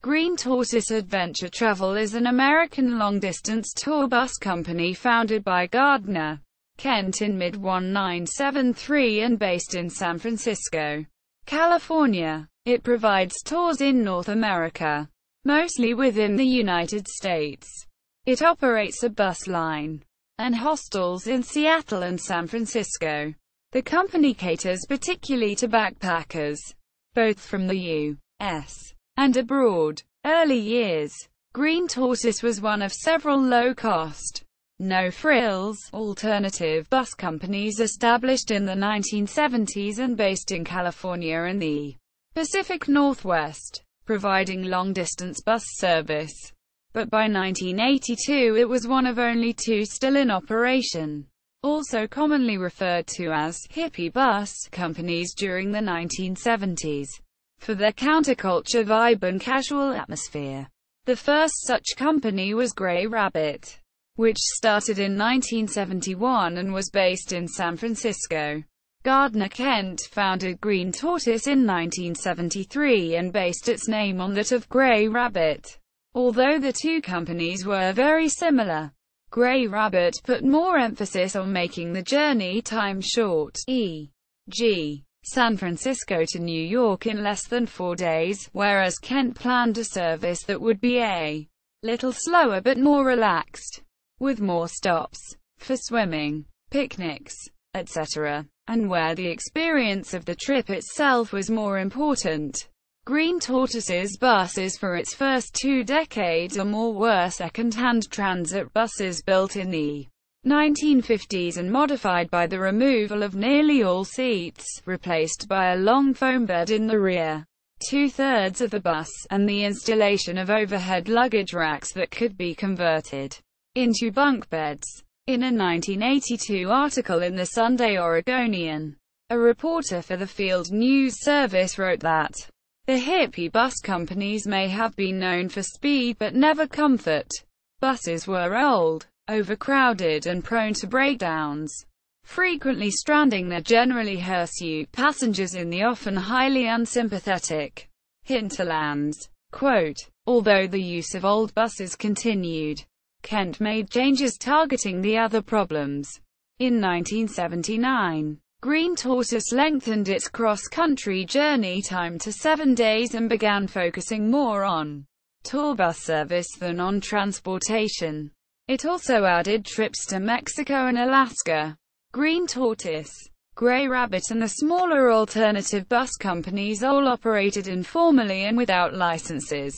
Green Tortoise Adventure Travel is an American long-distance tour bus company founded by Gardner Kent in mid-1973 and based in San Francisco, California. It provides tours in North America, mostly within the United States. It operates a bus line and hostels in Seattle and San Francisco. The company caters particularly to backpackers, both from the U.S. and abroad. Early years. Green Tortoise was one of several low-cost, no-frills, alternative bus companies established in the 1970s and based in California and the Pacific Northwest, providing long-distance bus service. But by 1982 it was one of only two still in operation, also commonly referred to as hippie bus companies during the 1970s. For their counterculture vibe and casual atmosphere. The first such company was Gray Rabbit, which started in 1971 and was based in San Francisco. Gardner Kent founded Green Tortoise in 1973 and based its name on that of Gray Rabbit. Although the two companies were very similar, Gray Rabbit put more emphasis on making the journey time short, e.g., San Francisco to New York in less than 4 days, whereas Kent planned a service that would be a little slower but more relaxed, with more stops for swimming, picnics, etc., and where the experience of the trip itself was more important. Green Tortoise's buses for its first 2 decades or more were second-hand transit buses built in the 1950s and modified by the removal of nearly all seats, replaced by a long foam bed in the rear, 2/3 of the bus, and the installation of overhead luggage racks that could be converted into bunk beds. In a 1982 article in the Sunday Oregonian, a reporter for the Field News Service wrote that the hippie bus companies may have been known for speed but never comfort. Buses were old, overcrowded and prone to breakdowns, frequently stranding their generally hirsute passengers in the often highly unsympathetic hinterlands. Quote, although the use of old buses continued, Kent made changes targeting the other problems. In 1979, Green Tortoise lengthened its cross-country journey time to 7 days and began focusing more on tour bus service than on transportation. It also added trips to Mexico and Alaska. Green Tortoise, Gray Rabbit and the smaller alternative bus companies all operated informally and without licenses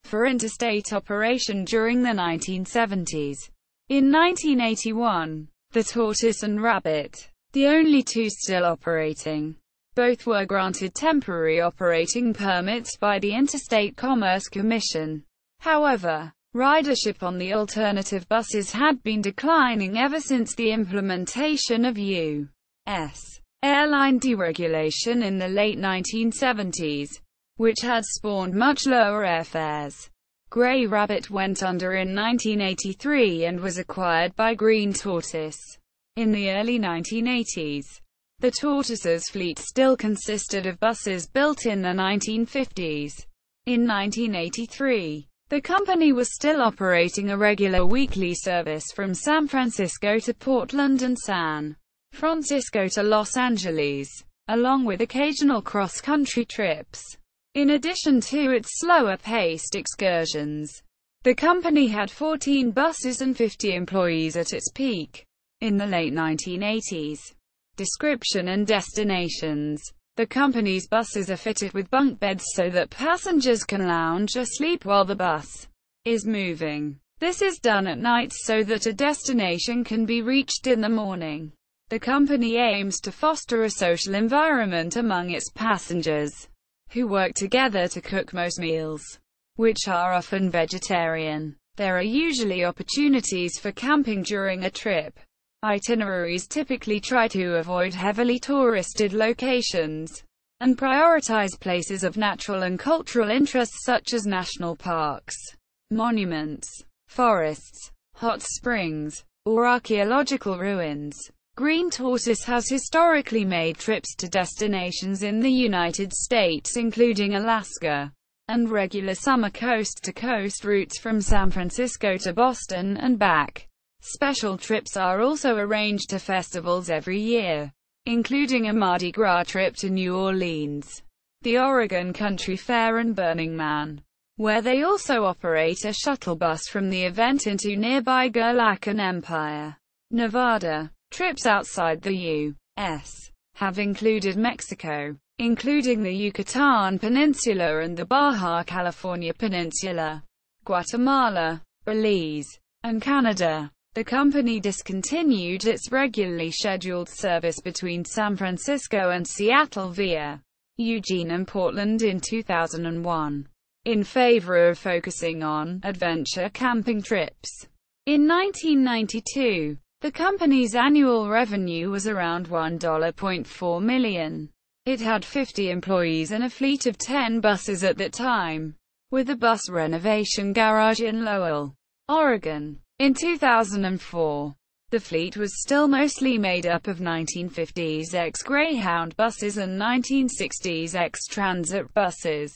for interstate operation during the 1970s. In 1981, the Tortoise and Rabbit, the only two still operating, both were granted temporary operating permits by the Interstate Commerce Commission. However, ridership on the alternative buses had been declining ever since the implementation of U.S. airline deregulation in the late 1970s, which had spawned much lower airfares. Gray Rabbit went under in 1983 and was acquired by Green Tortoise in the early 1980s. The Tortoise's fleet still consisted of buses built in the 1950s. In 1983, the company was still operating a regular weekly service from San Francisco to Portland and San Francisco to Los Angeles, along with occasional cross-country trips. In addition to its slower-paced excursions, the company had 14 buses and 50 employees at its peak in the late 1980s. Description and destinations. The company's buses are fitted with bunk beds so that passengers can lounge or sleep while the bus is moving. This is done at night so that a destination can be reached in the morning. The company aims to foster a social environment among its passengers, who work together to cook most meals, which are often vegetarian. There are usually opportunities for camping during a trip. Itineraries typically try to avoid heavily touristed locations and prioritize places of natural and cultural interest such as national parks, monuments, forests, hot springs, or archaeological ruins. Green Tortoise has historically made trips to destinations in the United States including Alaska and regular summer coast-to-coast routes from San Francisco to Boston and back. Special trips are also arranged to festivals every year, including a Mardi Gras trip to New Orleans, the Oregon Country Fair and Burning Man, where they also operate a shuttle bus from the event into nearby Gerlach and Empire, Nevada. Trips outside the U.S. have included Mexico, including the Yucatan Peninsula and the Baja California Peninsula, Guatemala, Belize, and Canada. The company discontinued its regularly scheduled service between San Francisco and Seattle via Eugene and Portland in 2001, in favor of focusing on adventure camping trips. In 1992, the company's annual revenue was around $1.4 million. It had 50 employees and a fleet of 10 buses at that time, with a bus renovation garage in Lowell, Oregon. In 2004, the fleet was still mostly made up of 1950s ex-Greyhound buses and 1960s ex-Transit buses,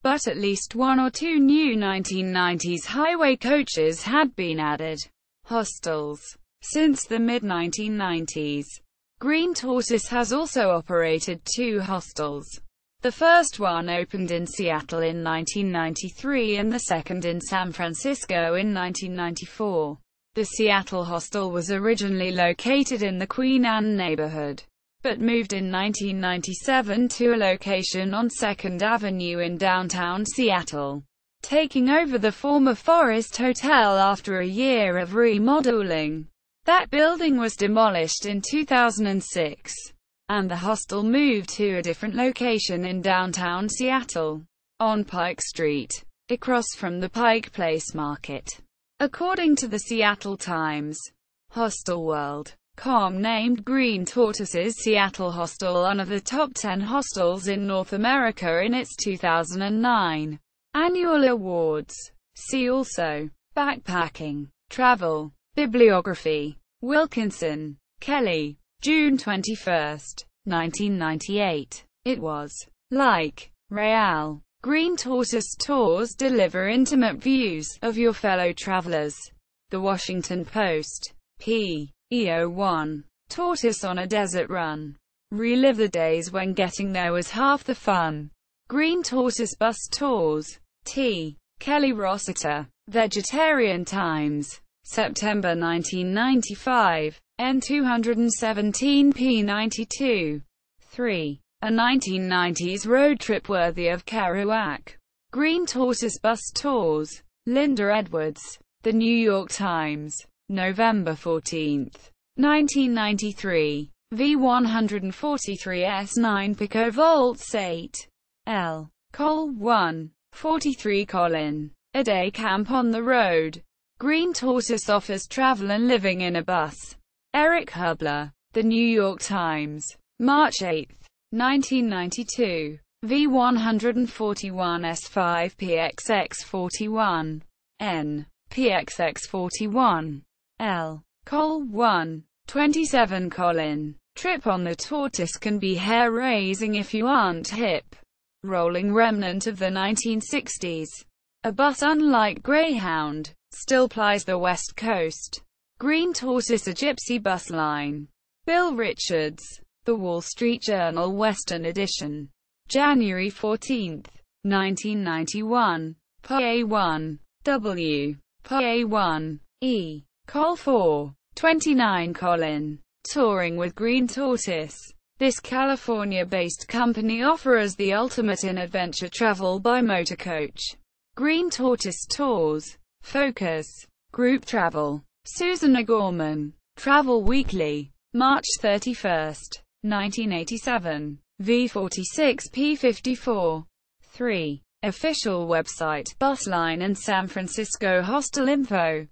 but at least one or two new 1990s highway coaches had been added. Hostels. Since the mid-1990s, Green Tortoise has also operated two hostels. The first one opened in Seattle in 1993 and the second in San Francisco in 1994. The Seattle hostel was originally located in the Queen Anne neighborhood, but moved in 1997 to a location on 2nd Avenue in downtown Seattle, taking over the former Forest Hotel after a year of remodeling. That building was demolished in 2006. And the hostel moved to a different location in downtown Seattle, on Pike Street, across from the Pike Place Market. According to the Seattle Times, HostelWorld.com named Green Tortoise's Seattle Hostel one of the top 10 hostels in North America in its 2009 annual awards. See also: backpacking, travel, bibliography. Wilkinson, Kelly. June 21, 1998. It was like Real. Green Tortoise tours deliver intimate views of your fellow travelers. The Washington Post. p. EO1. Tortoise on a desert run. Relive the days when getting there was half the fun. Green Tortoise bus tours. T. Kelly Rossiter. Vegetarian Times. September 1995. N217 p92. 3. A 1990s road trip worthy of Kerouac. Green Tortoise bus tours. Linda Edwards. The New York Times. November 14, 1993. V143S9 Pico Volts 8. L. Col 1. 43 Colin. A day camp on the road. Green Tortoise offers travel and living in a bus. Eric Hubler. The New York Times. March 8, 1992. V141S5 PXX41. N. PXX41. L. Col 1. 27 Colin. Trip on the Tortoise can be hair-raising if you aren't hip. Rolling remnant of the 1960s. A bus unlike Greyhound still plies the West Coast. Green Tortoise, a gypsy bus line. Bill Richards. The Wall Street Journal Western Edition. January 14, 1991. PA1. W. PA1. E. Col 4. 29 Colin. Touring with Green Tortoise. This California-based company offers the ultimate in adventure travel by motor coach. Green Tortoise Tours. Focus. Group Travel. Susan O'Gorman. Travel Weekly. March 31, 1987. V46P54. 3. Official website, bus line and San Francisco hostel info.